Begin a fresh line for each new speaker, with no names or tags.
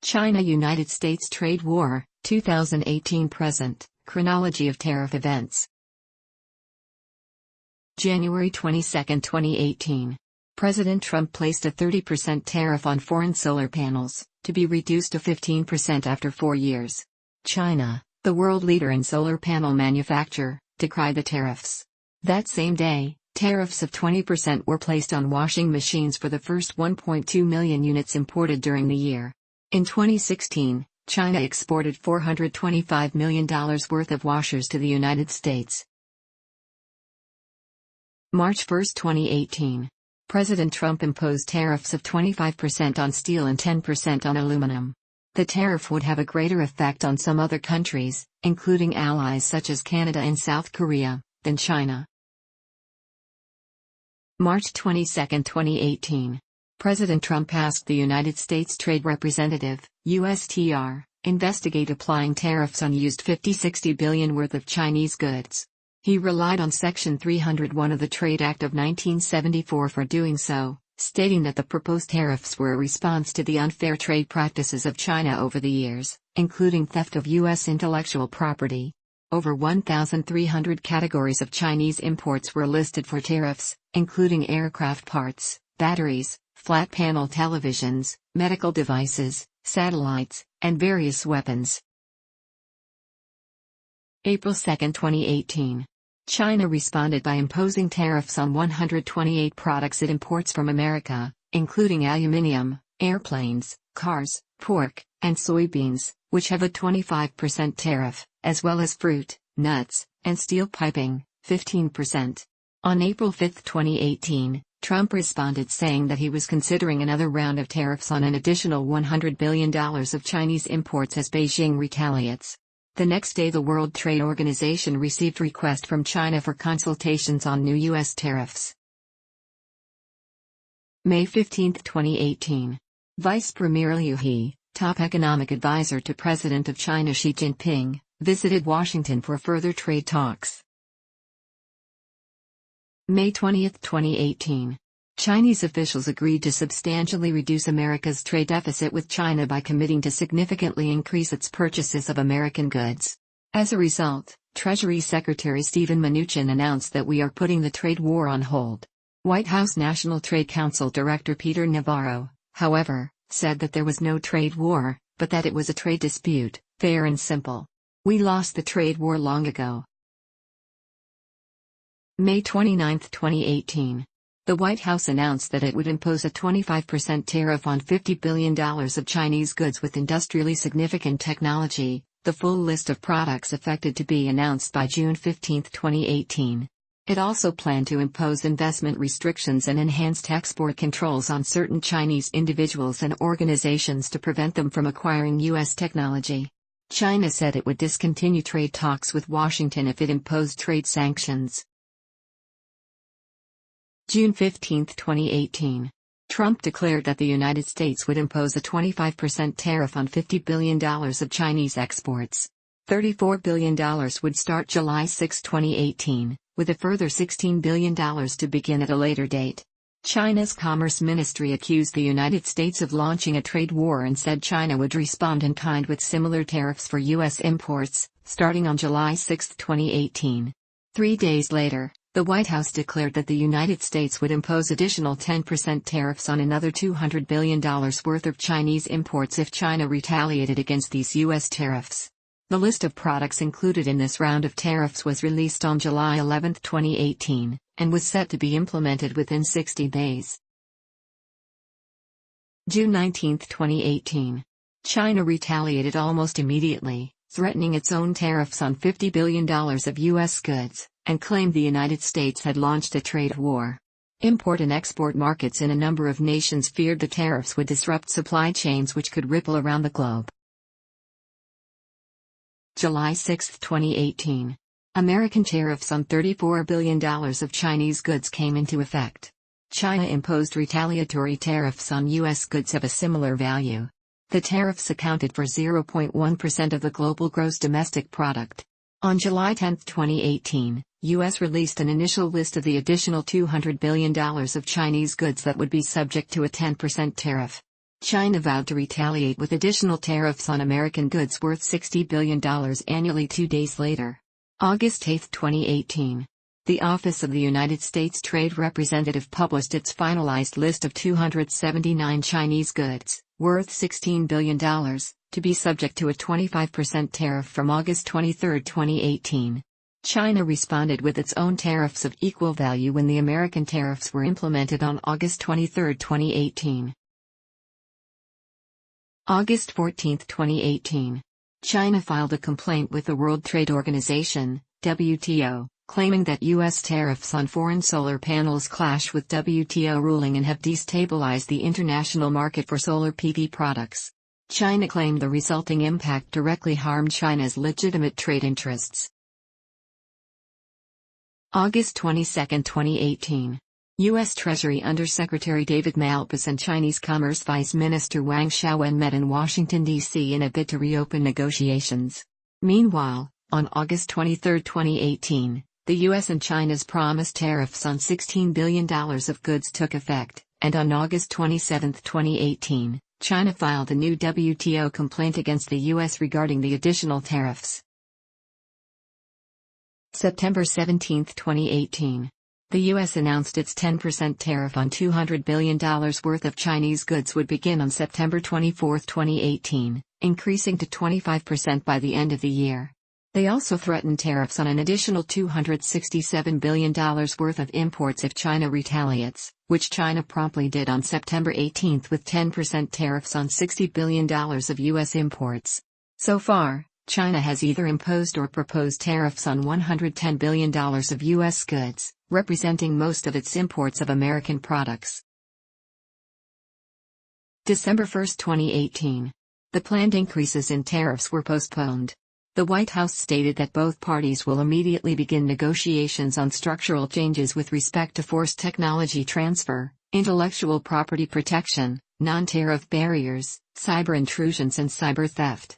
China-United States trade war, 2018 present, chronology of tariff events. January 22, 2018. President Trump placed a 30% tariff on foreign solar panels, to be reduced to 15% after 4 years. China, the world leader in solar panel manufacture, decried the tariffs. That same day, tariffs of 20% were placed on washing machines for the first 1.2 million units imported during the year. In 2016, China exported $425 million worth of washers to the United States. March 1, 2018. President Trump imposed tariffs of 25% on steel and 10% on aluminum. The tariff would have a greater effect on some other countries, including allies such as Canada and South Korea, than China. March 22, 2018. President Trump asked the United States Trade Representative, USTR, investigate applying tariffs on used $50-60 billion worth of Chinese goods. He relied on Section 301 of the Trade Act of 1974 for doing so, stating that the proposed tariffs were a response to the unfair trade practices of China over the years, including theft of U.S. intellectual property. Over 1,300 categories of Chinese imports were listed for tariffs, including aircraft parts, batteries, flat panel televisions, medical devices, satellites, and various weapons. April 2, 2018. China responded by imposing tariffs on 128 products it imports from America, including aluminium, airplanes, cars, pork, and soybeans, which have a 25% tariff, as well as fruit, nuts, and steel piping, 15%. On April 5, 2018, Trump responded saying that he was considering another round of tariffs on an additional $100 billion of Chinese imports as Beijing retaliates. The next day the World Trade Organization received request from China for consultations on new U.S. tariffs. May 15, 2018. Vice Premier Liu He, top economic advisor to President of China Xi Jinping, visited Washington for further trade talks. May 20, 2018. Chinese officials agreed to substantially reduce America's trade deficit with China by committing to significantly increase its purchases of American goods. As a result, Treasury Secretary Steven Mnuchin announced that we are putting the trade war on hold. White House National Trade Council Director Peter Navarro, however, said that there was no trade war, but that it was a trade dispute, fair and simple. We lost the trade war long ago. May 29, 2018. The White House announced that it would impose a 25% tariff on $50 billion of Chinese goods with industrially significant technology, the full list of products affected to be announced by June 15, 2018. It also planned to impose investment restrictions and enhanced export controls on certain Chinese individuals and organizations to prevent them from acquiring U.S. technology. China said it would discontinue trade talks with Washington if it imposed trade sanctions. June 15, 2018. Trump declared that the United States would impose a 25% tariff on $50 billion of Chinese exports. $34 billion would start July 6, 2018, with a further $16 billion to begin at a later date. China's Commerce Ministry accused the United States of launching a trade war and said China would respond in kind with similar tariffs for U.S. imports, starting on July 6, 2018. 3 days later, the White House declared that the United States would impose additional 10% tariffs on another $200 billion worth of Chinese imports if China retaliated against these U.S. tariffs. The list of products included in this round of tariffs was released on July 11, 2018, and was set to be implemented within 60 days. June 19, 2018. China retaliated almost immediately, threatening its own tariffs on $50 billion of U.S. goods, and claimed the United States had launched a trade war. Import and export markets in a number of nations feared the tariffs would disrupt supply chains which could ripple around the globe. July 6, 2018. American tariffs on $34 billion of Chinese goods came into effect. China imposed retaliatory tariffs on U.S. goods of a similar value. The tariffs accounted for 0.1% of the global gross domestic product. On July 10, 2018, U.S. released an initial list of the additional $200 billion of Chinese goods that would be subject to a 10% tariff. China vowed to retaliate with additional tariffs on American goods worth $60 billion annually 2 days later. August 8, 2018. The Office of the United States Trade Representative published its finalized list of 279 Chinese goods, worth $16 billion, to be subject to a 25% tariff from August 23, 2018. China responded with its own tariffs of equal value when the American tariffs were implemented on August 23, 2018. August 14, 2018. China filed a complaint with the World Trade Organization, WTO, claiming that U.S. tariffs on foreign solar panels clash with WTO ruling and have destabilized the international market for solar PV products. China claimed the resulting impact directly harmed China's legitimate trade interests. August 22, 2018. U.S. Treasury Undersecretary David Malpass and Chinese Commerce Vice Minister Wang Xiaowen met in Washington, D.C. in a bid to reopen negotiations. Meanwhile, on August 23, 2018, the U.S. and China's promised tariffs on $16 billion of goods took effect, and on August 27, 2018, China filed a new WTO complaint against the U.S. regarding the additional tariffs. September 17, 2018. The U.S. announced its 10% tariff on $200 billion worth of Chinese goods would begin on September 24, 2018, increasing to 25% by the end of the year. They also threatened tariffs on an additional $267 billion worth of imports if China retaliates, which China promptly did on September 18 with 10% tariffs on $60 billion of U.S. imports. So far, China has either imposed or proposed tariffs on $110 billion of U.S. goods, representing most of its imports of American products. December 1, 2018. The planned increases in tariffs were postponed. The White House stated that both parties will immediately begin negotiations on structural changes with respect to forced technology transfer, intellectual property protection, non-tariff barriers, cyber intrusions and cyber theft.